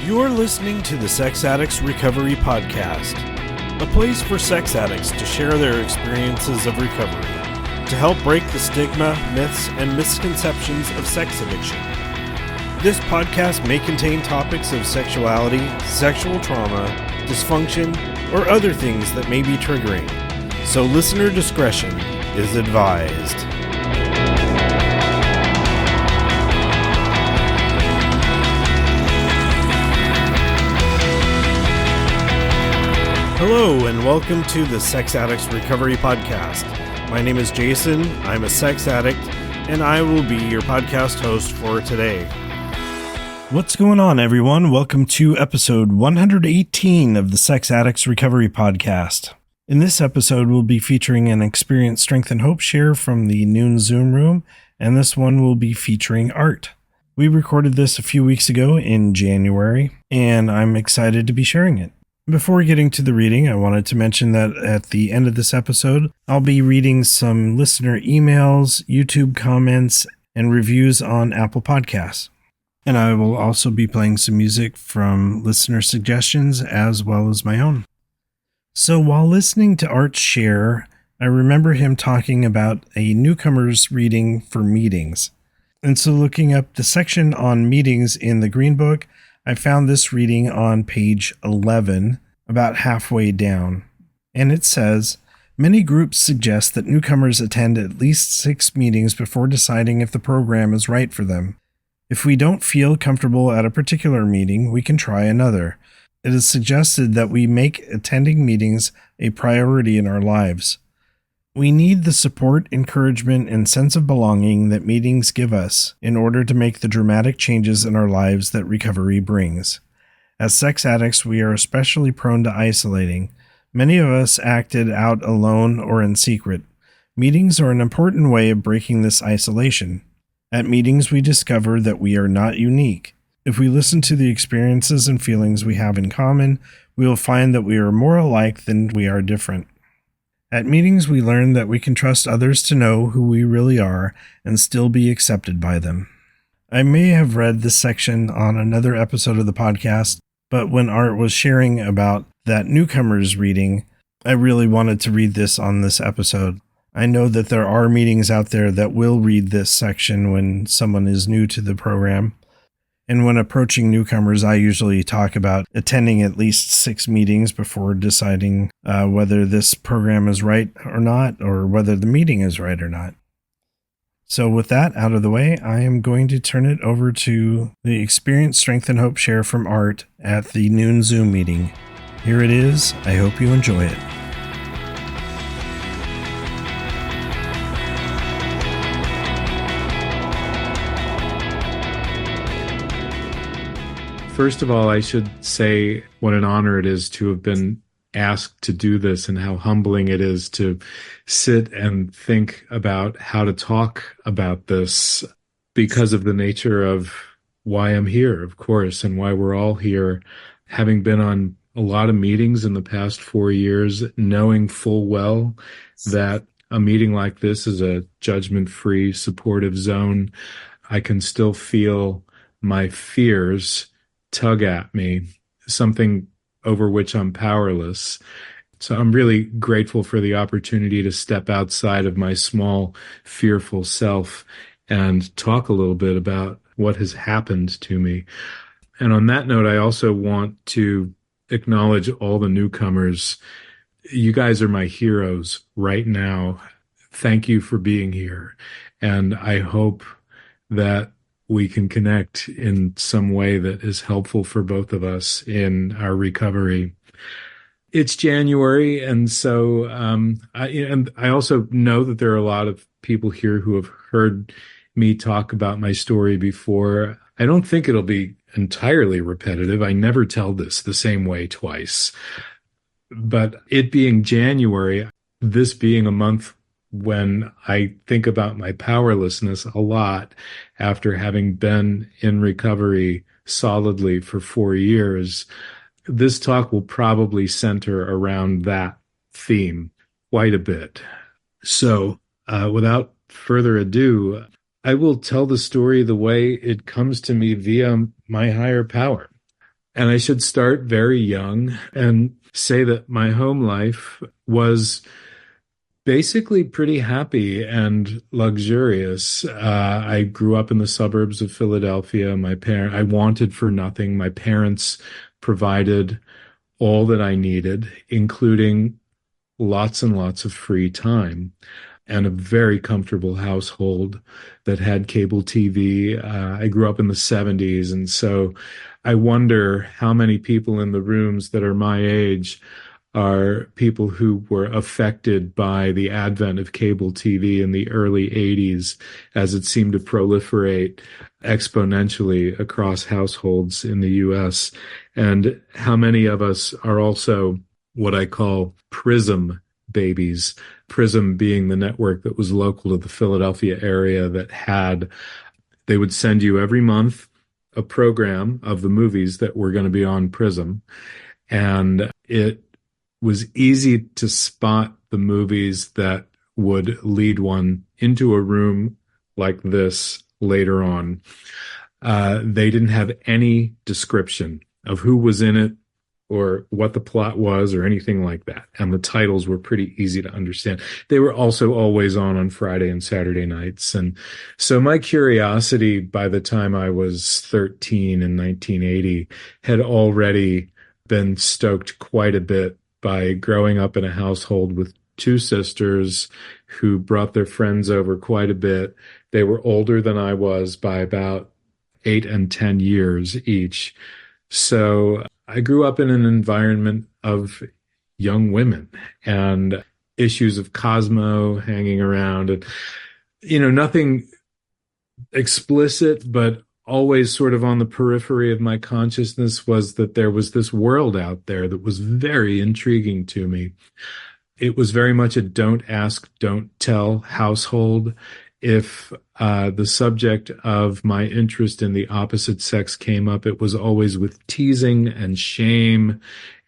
You're listening to the Sex Addicts Recovery Podcast, a place for sex addicts to share their experiences of recovery, to help break the stigma, myths, and misconceptions of sex addiction. This podcast may contain topics of sexuality, sexual trauma, dysfunction, or other things that may be triggering, so listener discretion is advised. Hello, and welcome to the Sex Addicts Recovery Podcast. My name is Jason, I'm a sex addict, and I will be your podcast host for today. What's going on, everyone? Welcome to episode 118 of the Sex Addicts Recovery Podcast. In this episode, we'll be featuring an Experience, Strength, and Hope share from the noon Zoom room, and this one will be featuring art. We recorded this a few weeks ago in January, and I'm excited to be sharing it. Before getting to the reading, I wanted to mention that at the end of this episode, I'll be reading some listener emails, YouTube comments, and reviews on Apple Podcasts. And I will also be playing some music from listener suggestions as well as my own. So while listening to Art's share, I remember him talking about a newcomer's reading for meetings. And so looking up the section on meetings in the Green Book, I found this reading on page 11, about halfway down, and it says, many groups suggest that newcomers attend at least 6 meetings before deciding if the program is right for them. If we don't feel comfortable at a particular meeting, we can try another. It is suggested that we make attending meetings a priority in our lives. We need the support, encouragement, and sense of belonging that meetings give us in order to make the dramatic changes in our lives that recovery brings. As sex addicts, we are especially prone to isolating. Many of us acted out alone or in secret. Meetings are an important way of breaking this isolation. At meetings, we discover that we are not unique. If we listen to the experiences and feelings we have in common, we will find that we are more alike than we are different. At meetings, we learn that we can trust others to know who we really are and still be accepted by them. I may have read this section on another episode of the podcast, but when Art was sharing about that newcomer's reading, I really wanted to read this on this episode. I know that there are meetings out there that will read this section when someone is new to the program. And when approaching newcomers, I usually talk about attending at least 6 meetings before deciding whether this program is right or not, or whether the meeting is right or not. So with that out of the way, I am going to turn it over to the Experience, Strength, and Hope share from Art at the noon Zoom meeting. Here it is. I hope you enjoy it. First of all, I should say what an honor it is to have been asked to do this and how humbling it is to sit and think about how to talk about this because of the nature of why I'm here, of course, and why we're all here, having been on a lot of meetings in the past 4 years, knowing full well that a meeting like this is a judgment-free, supportive zone. I can still feel my fears tug at me, something over which I'm powerless. So I'm really grateful for the opportunity to step outside of my small, fearful self and talk a little bit about what has happened to me. And on that note, I also want to acknowledge all the newcomers. You guys are my heroes right now. Thank you for being here. And I hope that we can connect in some way that is helpful for both of us in our recovery. It's January, and so I also know that there are a lot of people here who have heard me talk about my story before. I don't think it'll be entirely repetitive. I never tell this the same way twice. But it being January, this being a month when I think about my powerlessness a lot after having been in recovery solidly for 4 years, this talk will probably center around that theme quite a bit. So without further ado, I will tell the story the way it comes to me via my higher power. And I should start very young and say that my home life was basically pretty happy and luxurious. I grew up in the suburbs of Philadelphia. I wanted for nothing. My parents provided all that I needed, including lots and lots of free time and a very comfortable household that had cable TV. I grew up in the 70s, and so I wonder how many people in the rooms that are my age are people who were affected by the advent of cable TV in the early 80s as it seemed to proliferate exponentially across households in the US. And how many of us are also what I call Prism babies, Prism being the network that was local to the Philadelphia area they would send you every month a program of the movies that were going to be on Prism. And it was easy to spot the movies that would lead one into a room like this later on. They didn't have any description of who was in it or what the plot was or anything like that. And the titles were pretty easy to understand. They were also always on Friday and Saturday nights. And so my curiosity by the time I was 13 in 1980 had already been stoked quite a bit by growing up in a household with two sisters who brought their friends over quite a bit. They were older than I was by about 8 and 10 years each. So I grew up in an environment of young women and issues of Cosmo hanging around and, nothing explicit, but always sort of on the periphery of my consciousness was that there was this world out there that was very intriguing to me. It was very much a don't ask, don't tell household. If the subject of my interest in the opposite sex came up, it was always with teasing and shame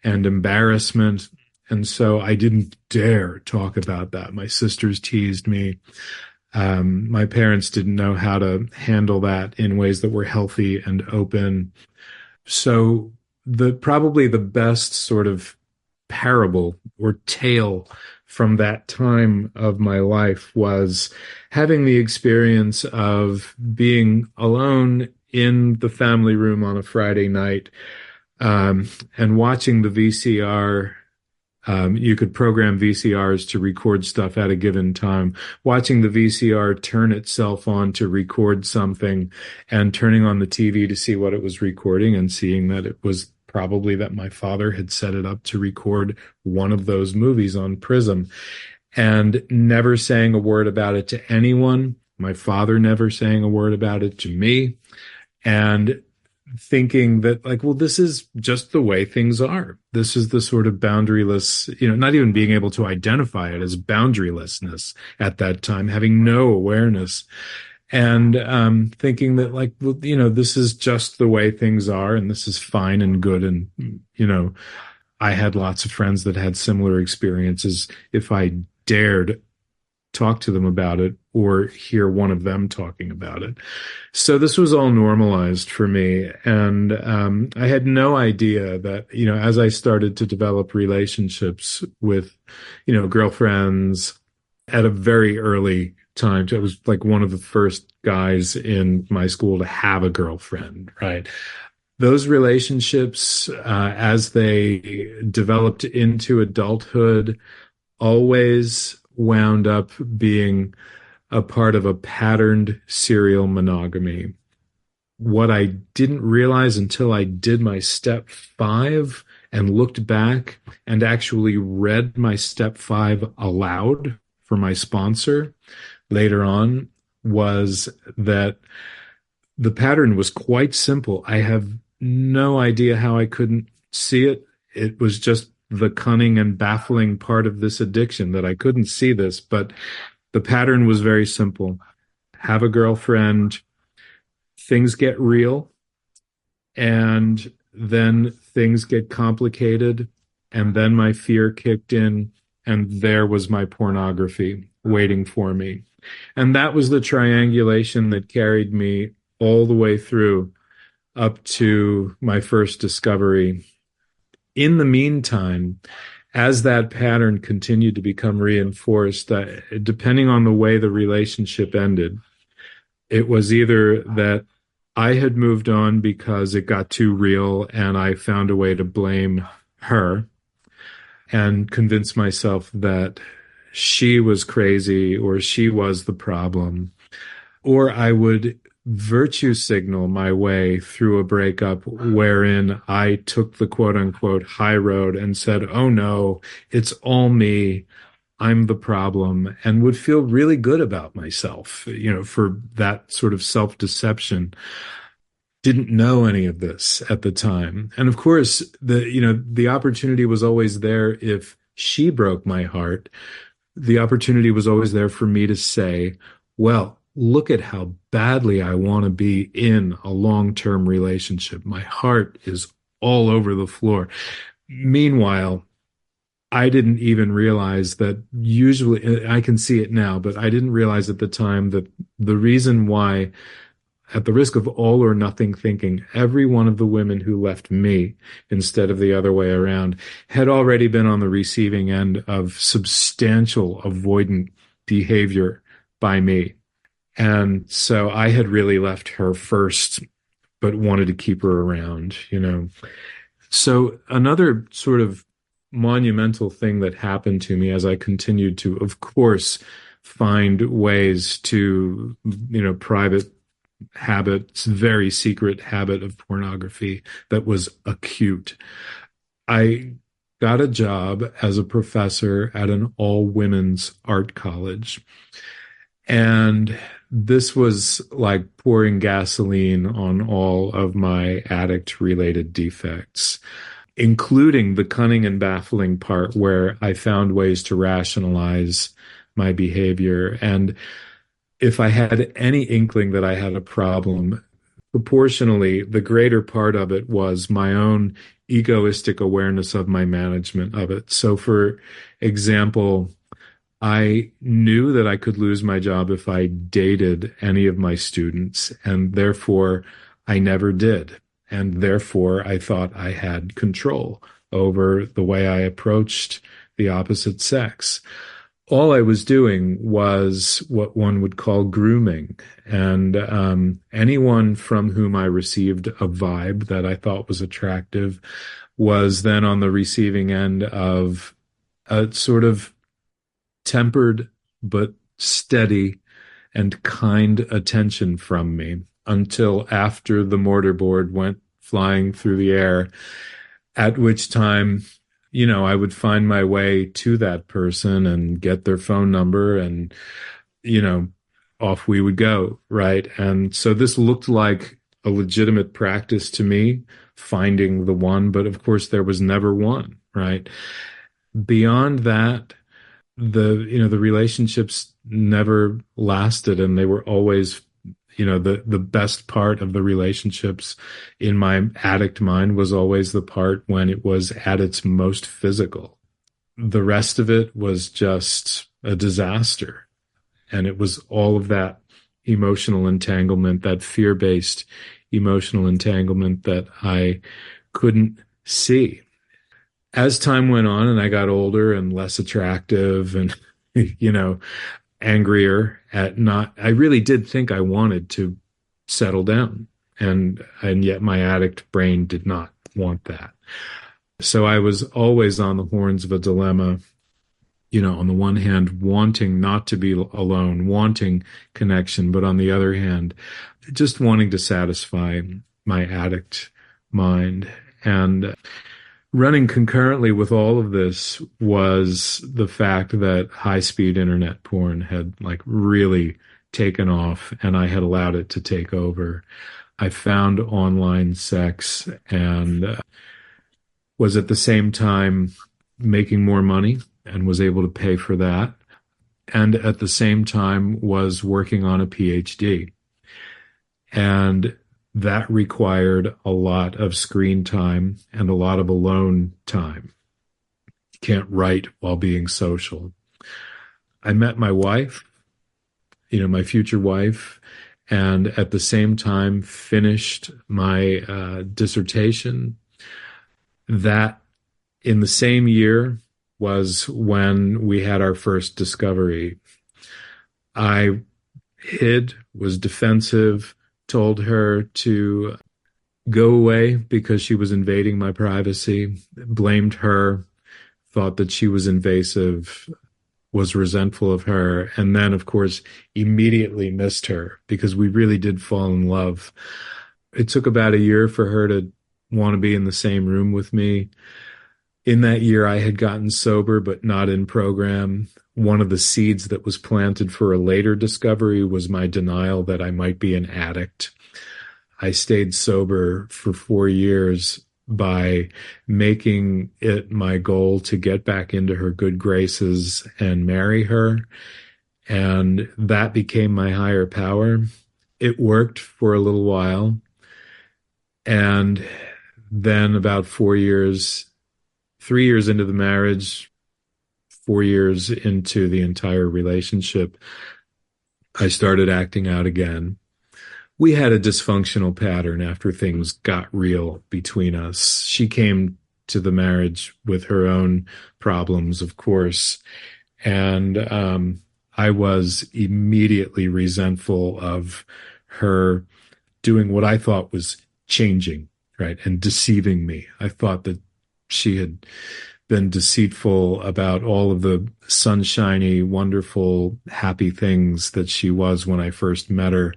and embarrassment. And so I didn't dare talk about that. My sisters teased me. My parents didn't know how to handle that in ways that were healthy and open. So probably the best sort of parable or tale from that time of my life was having the experience of being alone in the family room on a Friday night, and watching the VCR. You could program VCRs to record stuff at a given time. Watching the VCR turn itself on to record something and turning on the TV to see what it was recording and seeing that it was probably that my father had set it up to record one of those movies on Prism, and never saying a word about it to anyone. My father never saying a word about it to me, and thinking that well, this is just the way things are. This is the sort of boundaryless, not even being able to identify it as boundarylessness at that time, having no awareness. And thinking that this is just the way things are and this is fine and good. And, I had lots of friends that had similar experiences. If I dared talk to them about it or hear one of them talking about it. So this was all normalized for me. And I had no idea that, as I started to develop relationships with, girlfriends at a very early time, I was like one of the first guys in my school to have a girlfriend, right? Those relationships, as they developed into adulthood, always wound up being a part of a patterned serial monogamy. What I didn't realize until I did my step 5 and looked back and actually read my step 5 aloud for my sponsor later on was that the pattern was quite simple. I have no idea how I couldn't see it. It was just the cunning and baffling part of this addiction that I couldn't see this, but the pattern was very simple. Have a girlfriend, things get real, and then things get complicated, and then my fear kicked in, and there was my pornography waiting for me. And that was the triangulation that carried me all the way through up to my first discovery. In the meantime, as that pattern continued to become reinforced, depending on the way the relationship ended, it was either that I had moved on because it got too real and I found a way to blame her and convince myself that she was crazy or she was the problem, or I would virtue signal my way through a breakup wherein I took the quote unquote high road and said, oh no, it's all me. I'm the problem, and would feel really good about myself, for that sort of self-deception. Didn't know any of this at the time. And of course, the opportunity was always there if she broke my heart. The opportunity was always there for me to say, well, look at how badly I want to be in a long-term relationship. My heart is all over the floor. Meanwhile, I didn't even realize that usually, I can see it now, but I didn't realize at the time that the reason why, at the risk of all or nothing thinking, every one of the women who left me instead of the other way around had already been on the receiving end of substantial avoidant behavior by me. And so I had really left her first, but wanted to keep her around. So another sort of monumental thing that happened to me as I continued to, of course, find ways to, private habits, very secret habit of pornography that was acute. I got a job as a professor at an all-women's art college. And this was like pouring gasoline on all of my addict-related defects, including the cunning and baffling part where I found ways to rationalize my behavior. And if I had any inkling that I had a problem, proportionally, the greater part of it was my own egoistic awareness of my management of it. So, for example, I knew that I could lose my job if I dated any of my students, and therefore I never did. And therefore I thought I had control over the way I approached the opposite sex. All I was doing was what one would call grooming. And anyone from whom I received a vibe that I thought was attractive was then on the receiving end of a sort of tempered but steady and kind attention from me until after the mortarboard went flying through the air, at which time, I would find my way to that person and get their phone number and, off we would go, right? And so this looked like a legitimate practice to me, finding the one, but of course there was never one, right? Beyond that, the relationships never lasted, and they were always, the best part of the relationships in my addict mind was always the part when it was at its most physical. The rest of it was just a disaster. And it was all of that emotional entanglement, that fear-based emotional entanglement that I couldn't see. As time went on and I got older and less attractive and, angrier at I really did think I wanted to settle down. And yet my addict brain did not want that. So I was always on the horns of a dilemma, on the one hand, wanting not to be alone, wanting connection, but on the other hand, just wanting to satisfy my addict mind. And running concurrently with all of this was the fact that high-speed internet porn had really taken off, and I had allowed it to take over. I found online sex and was at the same time making more money and was able to pay for that, and at the same time was working on a PhD. And that required a lot of screen time and a lot of alone time. You can't write while being social. I met my wife, my future wife, and at the same time finished my dissertation. That in the same year was when we had our first discovery. I hid, was defensive, told her to go away because she was invading my privacy, blamed her, thought that she was invasive, was resentful of her, and then, of course, immediately missed her because we really did fall in love. It took about a year for her to want to be in the same room with me. In that year, I had gotten sober, but not in program. One of the seeds that was planted for a later discovery was my denial that I might be an addict. I stayed sober for 4 years by making it my goal to get back into her good graces and marry her. And that became my higher power. It worked for a little while. And then about 4 years, 3 years into the marriage, 4 years into the entire relationship, I started acting out again. We had a dysfunctional pattern after things got real between us. She came to the marriage with her own problems, of course, and I was immediately resentful of her doing what I thought was changing, right, and deceiving me. I thought that she had been deceitful about all of the sunshiny, wonderful, happy things that she was when I first met her,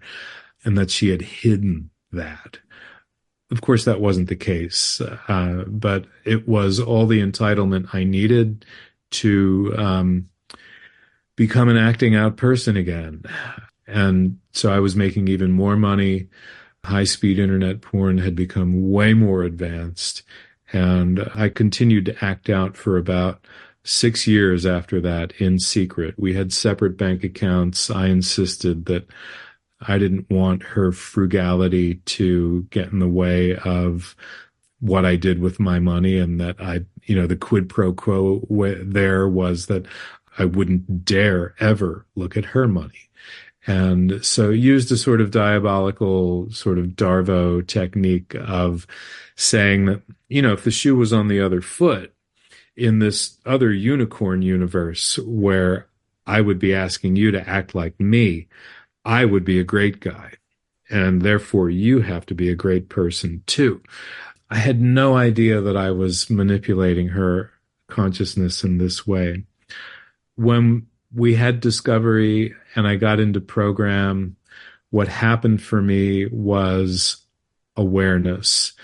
and that she had hidden that. Of course, that wasn't the case, but it was all the entitlement I needed to become an acting out person again. And so I was making even more money. High-speed internet porn had become way more advanced. And I continued to act out for about 6 years after that in secret. We had separate bank accounts. I insisted that I didn't want her frugality to get in the way of what I did with my money, and that the quid pro quo there was that I wouldn't dare ever look at her money. And so used a sort of diabolical sort of Darvo technique of saying that, if the shoe was on the other foot in this other unicorn universe where I would be asking you to act like me, I would be a great guy. And therefore you have to be a great person too. I had no idea that I was manipulating her consciousness in this way. When we had discovery and I got into program, what happened for me was awareness,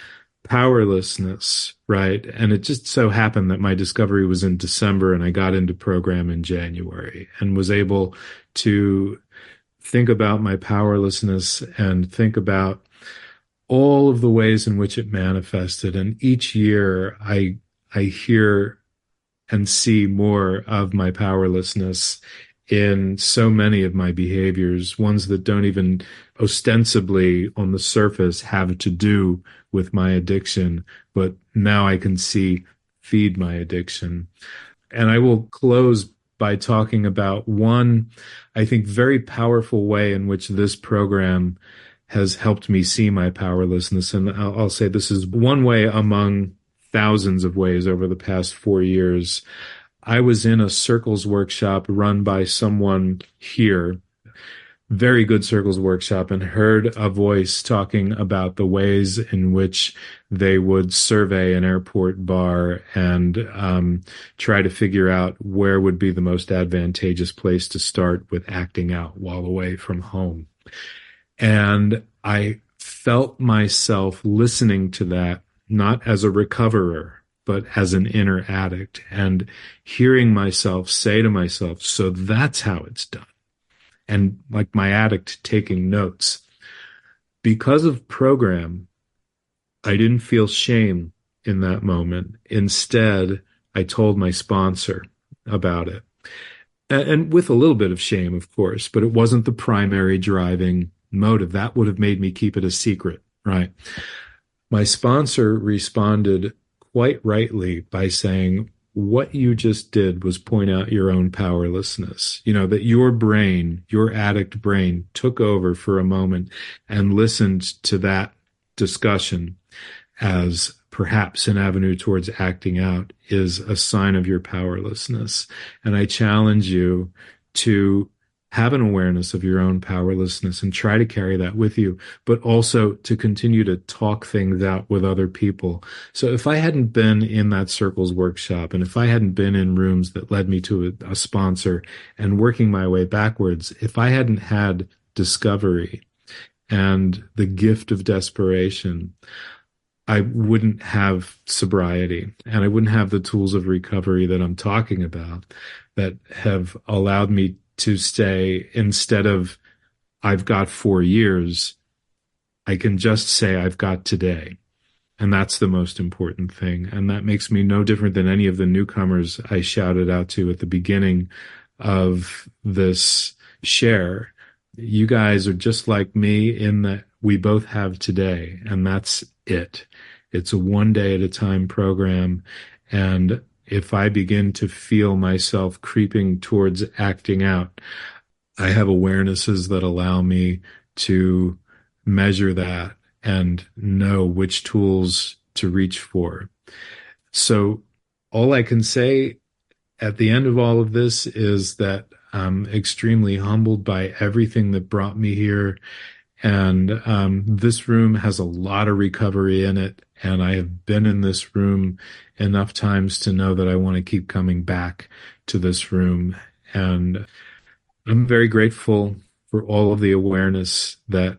powerlessness, right? And it just so happened that my discovery was in December and I got into program in January and was able to think about my powerlessness and think about all of the ways in which it manifested. And each year I hear and see more of my powerlessness in so many of my behaviors, ones that don't even ostensibly on the surface have to do with my addiction, but now I can see feed my addiction. And I will close by talking about one, I think, very powerful way in which this program has helped me see my powerlessness. And I'll say this is one way among thousands of ways over the past 4 years. I was in a circles workshop run by someone here, very good circles workshop, and heard a voice talking about the ways in which they would survey an airport bar and try to figure out where would be the most advantageous place to start with acting out while away from home. And I felt myself listening to that, not as a recoverer, but as an inner addict, and hearing myself say to myself, so that's how it's done. And like my addict taking notes. Because of program, I didn't feel shame in that moment. Instead, I told my sponsor about it. And with a little bit of shame, of course, but it wasn't the primary driving motive. That would have made me keep it a secret, right? My sponsor responded quite rightly by saying, what you just did was point out your own powerlessness. That your brain, your addict brain, took over for a moment and listened to that discussion as perhaps an avenue towards acting out is a sign of your powerlessness. And I challenge you to have an awareness of your own powerlessness and try to carry that with you, but also to continue to talk things out with other people. So if I hadn't been in that circles workshop, and if I hadn't been in rooms that led me to a sponsor and working my way backwards, if I hadn't had discovery and the gift of desperation, I wouldn't have sobriety, and I wouldn't have the tools of recovery that I'm talking about that have allowed me to stay. Instead of I've got 4 years, I can just say I've got today. And that's the most important thing. And that makes me no different than any of the newcomers I shouted out to at the beginning of this share. You guys are just like me in that we both have today, and that's it. It's a one day at a time program. And if I begin to feel myself creeping towards acting out, I have awarenesses that allow me to measure that and know which tools to reach for. So all I can say at the end of all of this is that I'm extremely humbled by everything that brought me here. And this room has a lot of recovery in it. And I have been in this room enough times to know that I want to keep coming back to this room. And I'm very grateful for all of the awareness that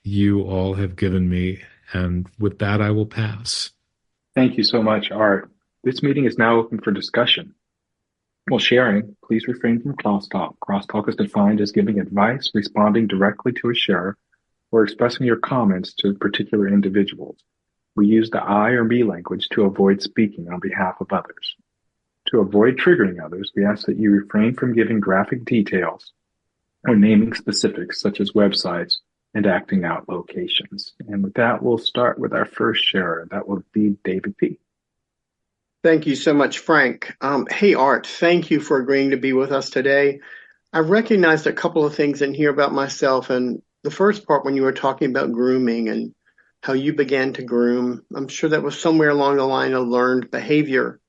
you all have given me. And with that, I will pass. Thank you so much, Art. This meeting is now open for discussion. While sharing, please refrain from crosstalk. Crosstalk is defined as giving advice, responding directly to a sharer, or expressing your comments to particular individuals. We use the I or me language to avoid speaking on behalf of others. To avoid triggering others, we ask that you refrain from giving graphic details or naming specifics such as websites and acting out locations. And with that, we'll start with our first sharer. That will be David P. Thank you so much, Frank. Hey, Art, thank you for agreeing to be with us today. I recognized a couple of things in here about myself, and the first part when you were talking about grooming and how you began to groom, I'm sure that was somewhere along the line of learned behavior.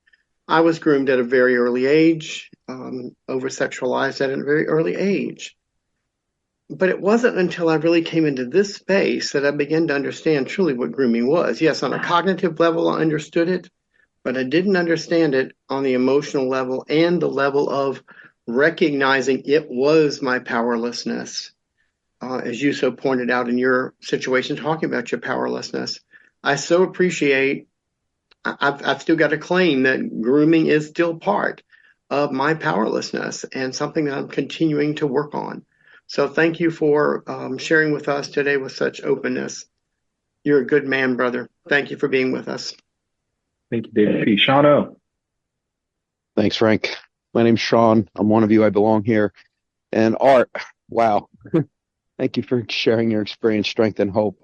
I was groomed at a very early age, over-sexualized at a very early age. But it wasn't until I really came into this space that I began to understand truly what grooming was. Yes, on a cognitive level, I understood it, but I didn't understand it on the emotional level and the level of recognizing it was my powerlessness. As you so pointed out in your situation, talking about your powerlessness, I so appreciate, I've still got to claim that grooming is still part of my powerlessness and something that I'm continuing to work on. So thank you for sharing with us today with such openness. You're a good man, brother. Thank you for being with us. Thank you, David P. Sean O. Thanks, Frank. My name's Sean. I'm one of you. I belong here. And Art, wow. Thank you for sharing your experience, strength, and hope.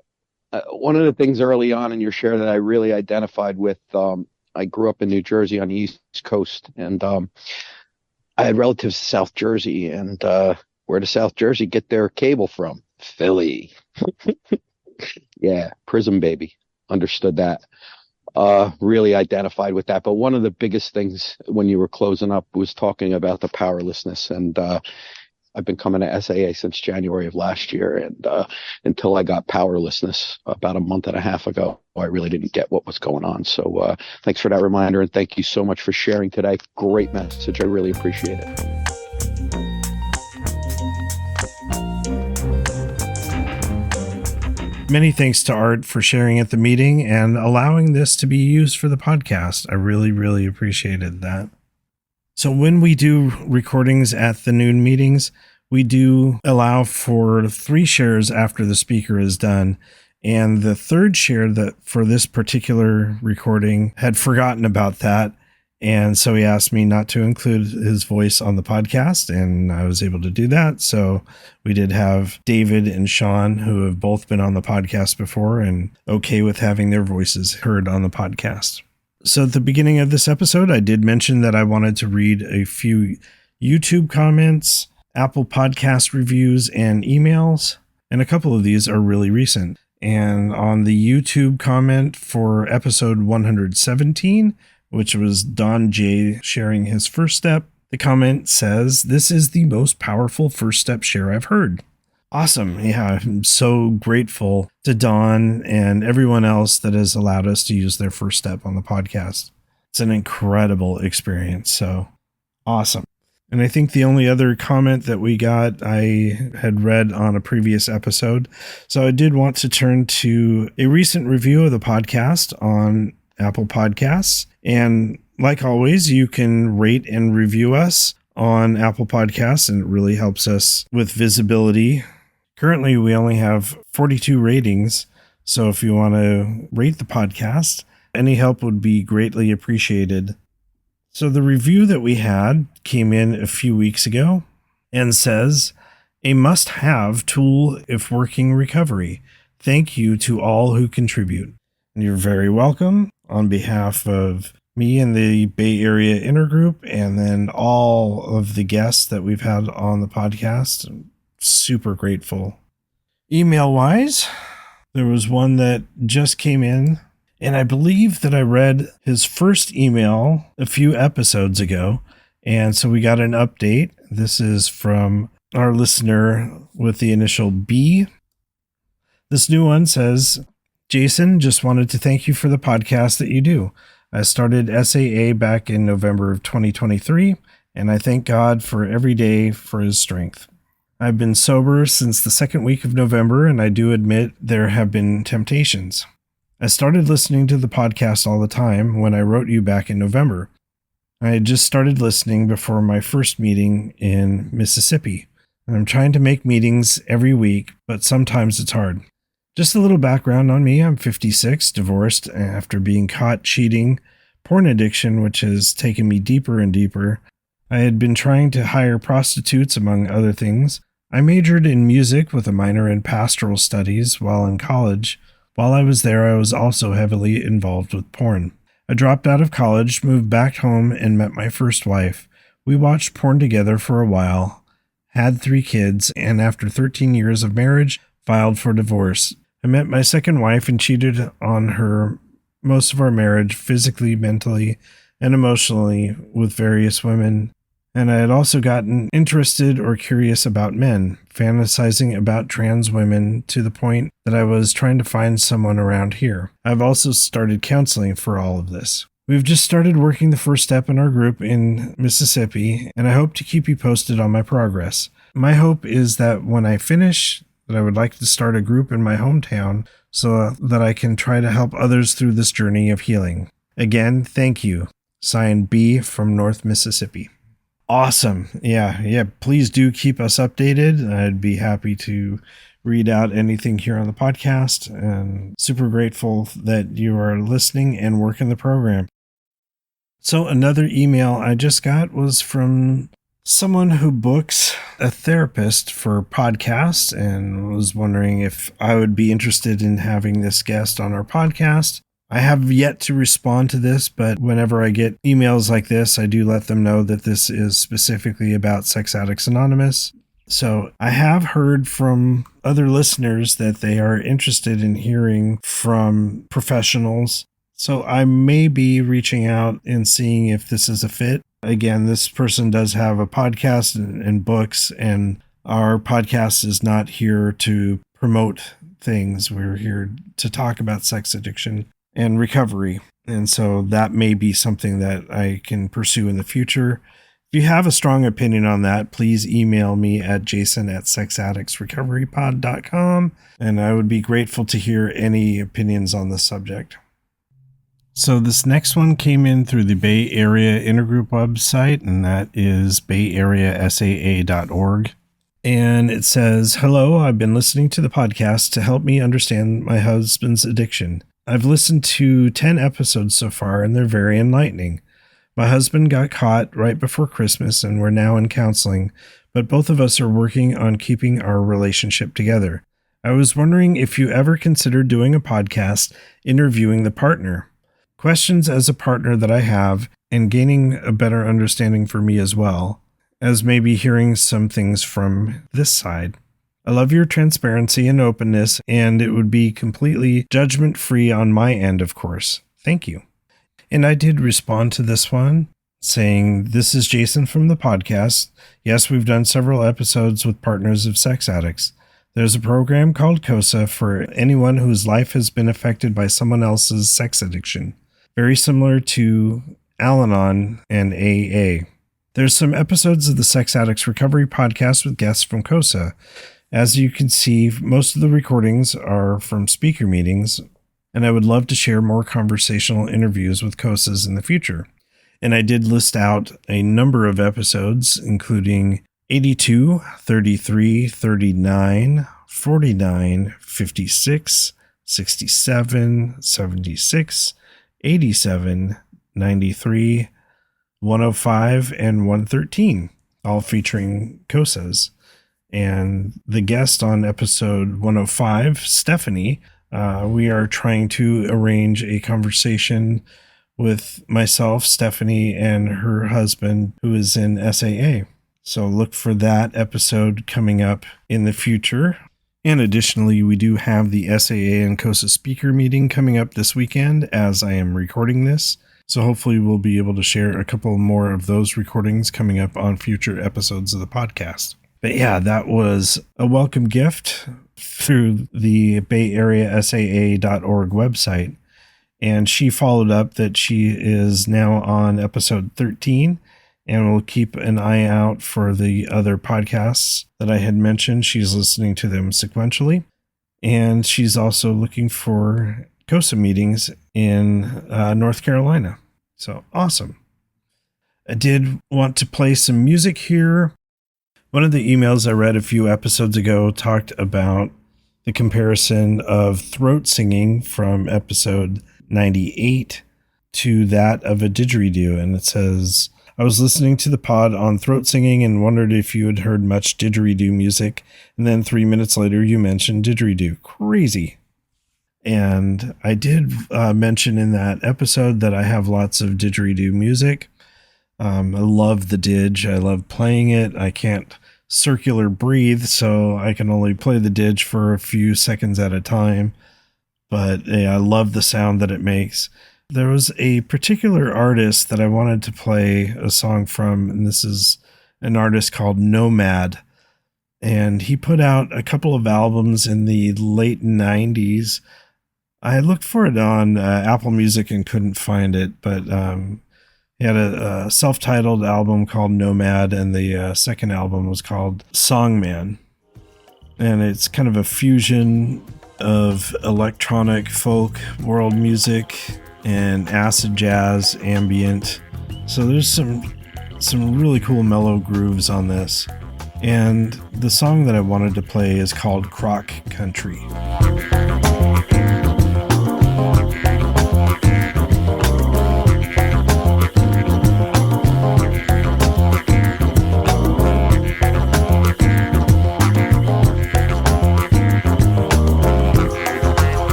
One of the things early on in your share that I really identified with, I grew up in New Jersey on the East Coast, and I had relatives in South Jersey. And where does South Jersey get their cable from? Philly. Yeah, Prism, baby. Understood that. Really identified with that. But one of the biggest things when you were closing up was talking about the powerlessness. And I've been coming to SAA since January of last year. And until I got powerlessness about a month and a half ago, I really didn't get what was going on. So thanks for that reminder. And thank you so much for sharing today. Great message. I really appreciate it. Many thanks to Art for sharing at the meeting and allowing this to be used for the podcast. I really, really appreciated that. So when we do recordings at the noon meetings, we do allow for 3 shares after the speaker is done. And the third share that for this particular recording had forgotten about that. And so he asked me not to include his voice on the podcast, and I was able to do that. So we did have David and Sean, who have both been on the podcast before and okay with having their voices heard on the podcast. So at the beginning of this episode, I did mention that I wanted to read a few YouTube comments, Apple Podcast reviews, and emails. And a couple of these are really recent. And on the YouTube comment for episode 117, which was Don J sharing his first step, the comment says, "This is the most powerful first step share I've heard." Awesome. Yeah, I'm so grateful to Don and everyone else that has allowed us to use their first step on the podcast. It's an incredible experience. So awesome. And I think the only other comment that we got, I had read on a previous episode. So I did want to turn to a recent review of the podcast on Apple Podcasts. And like always, you can rate and review us on Apple Podcasts, and it really helps us with visibility. Currently, we only have 42 ratings, so if you want to rate the podcast, any help would be greatly appreciated. So the review that we had came in a few weeks ago and says, "A must-have tool if working recovery. Thank you to all who contribute." And you're very welcome on behalf of me and the Bay Area Intergroup, and then all of the guests that we've had on the podcast. I'm super grateful. Email wise, there was one that just came in, and I believe that I read his first email a few episodes ago, and so we got an update. This is from our listener with the initial B. This new one says, "Jason, just wanted to thank you for the podcast that you do. I started SAA back in November of 2023, and I thank God for every day for his strength. I've been sober since the second week of November, and I do admit there have been temptations. I started listening to the podcast all the time when I wrote you back in November. I had just started listening before my first meeting in Mississippi, and I'm trying to make meetings every week, but sometimes it's hard. Just a little background on me. I'm 56, divorced after being caught cheating, porn addiction, which has taken me deeper and deeper. I had been trying to hire prostitutes, among other things. I majored in music with a minor in pastoral studies while in college. While I was there, I was also heavily involved with porn. I dropped out of college, moved back home, and met my first wife. We watched porn together for a while, had 3 kids, and after 13 years of marriage, filed for divorce. I met my second wife and cheated on her most of our marriage, physically, mentally, and emotionally, with various women. And I had also gotten interested or curious about men, fantasizing about trans women to the point that I was trying to find someone around here. I've also started counseling for all of this. We've just started working the first step in our group in Mississippi, and I hope to keep you posted on my progress. My hope is that when I finish, that I would like to start a group in my hometown so that I can try to help others through this journey of healing. Again, thank you. Signed, B from North Mississippi." Awesome. Yeah. Please do keep us updated. I'd be happy to read out anything here on the podcast, and super grateful that you are listening and working the program. So another email I just got was from someone who books a therapist for podcasts and was wondering if I would be interested in having this guest on our podcast. I have yet to respond to this, but whenever I get emails like this, I do let them know that this is specifically about Sex Addicts Anonymous. So I have heard from other listeners that they are interested in hearing from professionals. So I may be reaching out and seeing if this is a fit. Again, this person does have a podcast and books, and our podcast is not here to promote things. We're here to talk about sex addiction and recovery. And so that may be something that I can pursue in the future. If you have a strong opinion on that, please email me at jason@sexaddictsrecoverypod.com, and I would be grateful to hear any opinions on this subject. So this next one came in through the Bay Area Intergroup website, and that is bayareasaa.org. And it says, "Hello, I've been listening to the podcast to help me understand my husband's addiction. I've listened to 10 episodes so far, and they're very enlightening. My husband got caught right before Christmas, and we're now in counseling, but both of us are working on keeping our relationship together. I was wondering if you ever considered doing a podcast interviewing the partner. questions as a partner that I have, and gaining a better understanding for me as well, as maybe hearing some things from this side. I love your transparency and openness, and it would be completely judgment-free on my end, of course. Thank you. And I did respond to this one, saying, this is Jason from the podcast. Yes, we've done several episodes with partners of sex addicts. There's a program called COSA for anyone whose life has been affected by someone else's sex addiction. Very similar to Al-Anon and AA. There's some episodes of the Sex Addicts Recovery podcast with guests from COSA. As you can see, most of the recordings are from speaker meetings, and I would love to share more conversational interviews with COSAs in the future. And I did list out a number of episodes, including 82, 33, 39, 49, 56, 67, 76, 87, 93, 105, and 113, all featuring COSAs. And the guest on episode 105, Stephanie, we are trying to arrange a conversation with myself, Stephanie, and her husband, who is in SAA. So look for that episode coming up in the future. And additionally, we do have the SAA and COSA speaker meeting coming up this weekend as I am recording this. So hopefully we'll be able to share a couple more of those recordings coming up on future episodes of the podcast. But yeah, that was a welcome gift through the Bay Area SAA.org website. And she followed up that she is now on episode 13 and will keep an eye out for the other podcasts that I had mentioned. She's listening to them sequentially. And she's also looking for COSA meetings in North Carolina. So awesome. I did want to play some music here. One of the emails I read a few episodes ago talked about the comparison of throat singing from episode 98 to that of a didgeridoo. And it says, I was listening to the pod on throat singing and wondered if you had heard much didgeridoo music. And then 3 minutes later, you mentioned didgeridoo. Crazy. And I did mention in that episode that I have lots of didgeridoo music. I love the didge. I love playing it. I can't circular breathe, so I can only play the didge for a few seconds at a time. But yeah, I love the sound that it makes. There was a particular artist that I wanted to play a song from, and this is an artist called Nomad. And he put out a couple of albums in the late 90s. I looked for it on Apple Music and couldn't find it, but he had a self-titled album called Nomad, and the second album was called Songman. And it's kind of a fusion of electronic folk, world music, and acid jazz, ambient. So there's some really cool mellow grooves on this. And the song that I wanted to play is called Croc Country.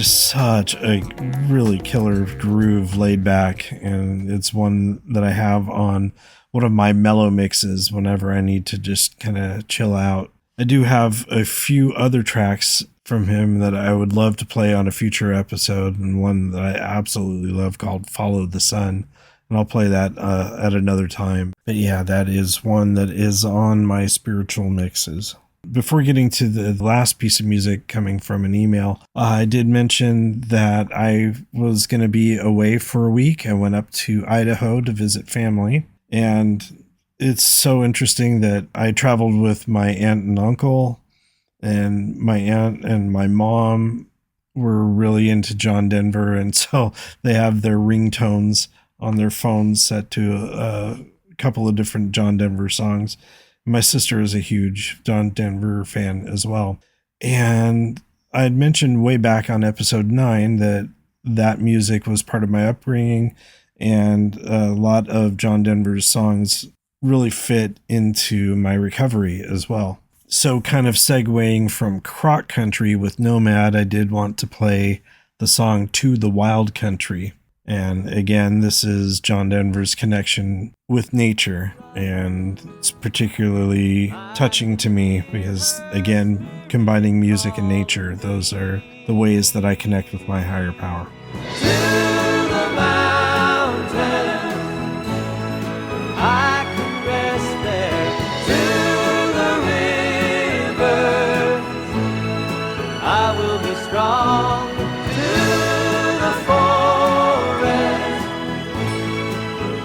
Such a really killer groove, laid back, and it's one that I have on one of my mellow mixes whenever I need to just kind of chill out. I do have a few other tracks from him that I would love to play on a future episode, and one that I absolutely love called Follow the Sun, and I'll play that at another time. But yeah, that is one that is on my spiritual mixes. Before getting to the last piece of music coming from an email, I did mention that I was going to be away for a week. I went up to Idaho to visit family, and it's so interesting that I traveled with my aunt and uncle, and my aunt and my mom were really into John Denver, and so they have their ringtones on their phones set to couple of different John Denver songs. My sister is a huge John Denver fan as well. And I had mentioned way back on episode 9 that music was part of my upbringing, and a lot of John Denver's songs really fit into my recovery as well. So kind of segueing from Croc Country with Nomad, I did want to play the song To the Wild Country. And again, this is John Denver's connection with nature, and it's particularly touching to me because, again, combining music and nature, those are the ways that I connect with my higher power. To the mountains, I can rest there. To the rivers, I will be strong. To the forest,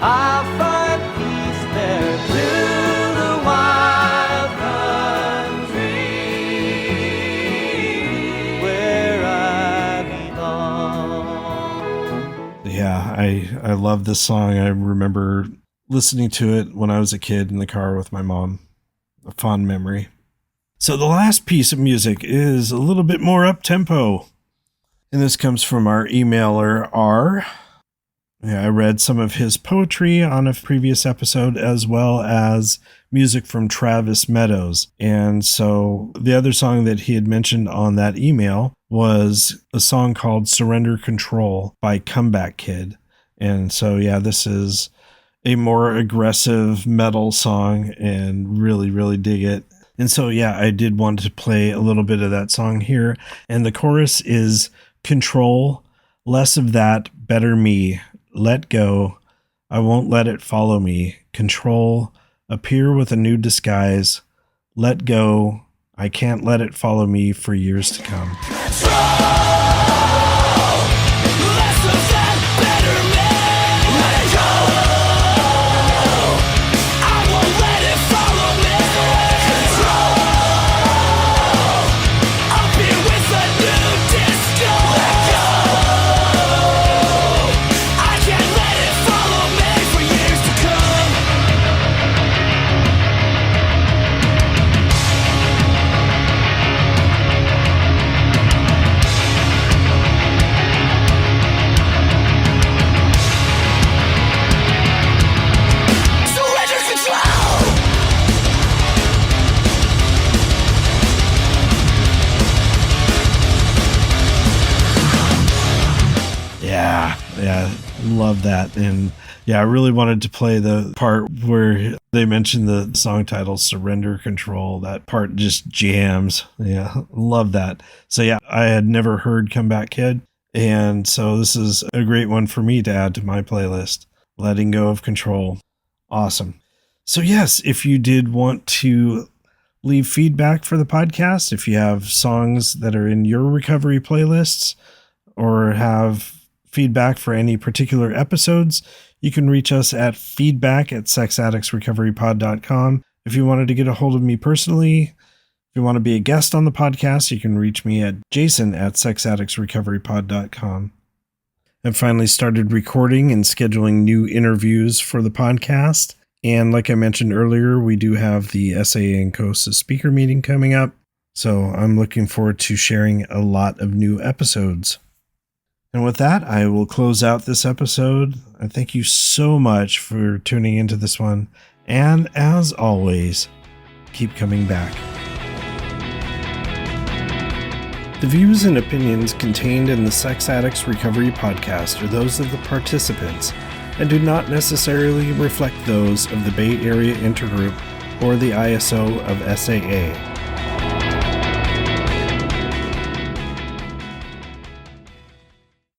I'll find peace there. To the wild country, where I belong. Yeah, I love this song. I remember listening to it when I was a kid in the car with my mom. A fond memory. So the last piece of music is a little bit more up-tempo. And this comes from our emailer, R. Yeah, I read some of his poetry on a previous episode, as well as music from Travis Meadows. And so the other song that he had mentioned on that email was a song called Surrender Control by Comeback Kid. And so, yeah, this is a more aggressive metal song and really, really dig it. And so, yeah, I did want to play a little bit of that song here. And the chorus is control, less of that, better me. Let go. I won't let it follow me. Control. Appear with a new disguise. Let go. I can't let it follow me for years to come. Yeah, love that. And yeah, I really wanted to play the part where they mentioned the song title, Surrender Control. That part just jams. Yeah, love that. So yeah, I had never heard Comeback Kid. And so this is a great one for me to add to my playlist. Letting Go of Control. Awesome. So yes, if you did want to leave feedback for the podcast, if you have songs that are in your recovery playlists or have feedback for any particular episodes, you can reach us at feedback@sexaddictsrecoverypod.com. If you wanted to get a hold of me personally, if you want to be a guest on the podcast, you can reach me at jason@sexaddictsrecoverypod.com. I've finally started recording and scheduling new interviews for the podcast. And like I mentioned earlier, we do have the SAA and COSA speaker meeting coming up. So I'm looking forward to sharing a lot of new episodes. And with that, I will close out this episode. I thank you so much for tuning into this one. And as always, keep coming back. The views and opinions contained in the Sex Addicts Recovery Podcast are those of the participants and do not necessarily reflect those of the Bay Area Intergroup or the ISO of SAA.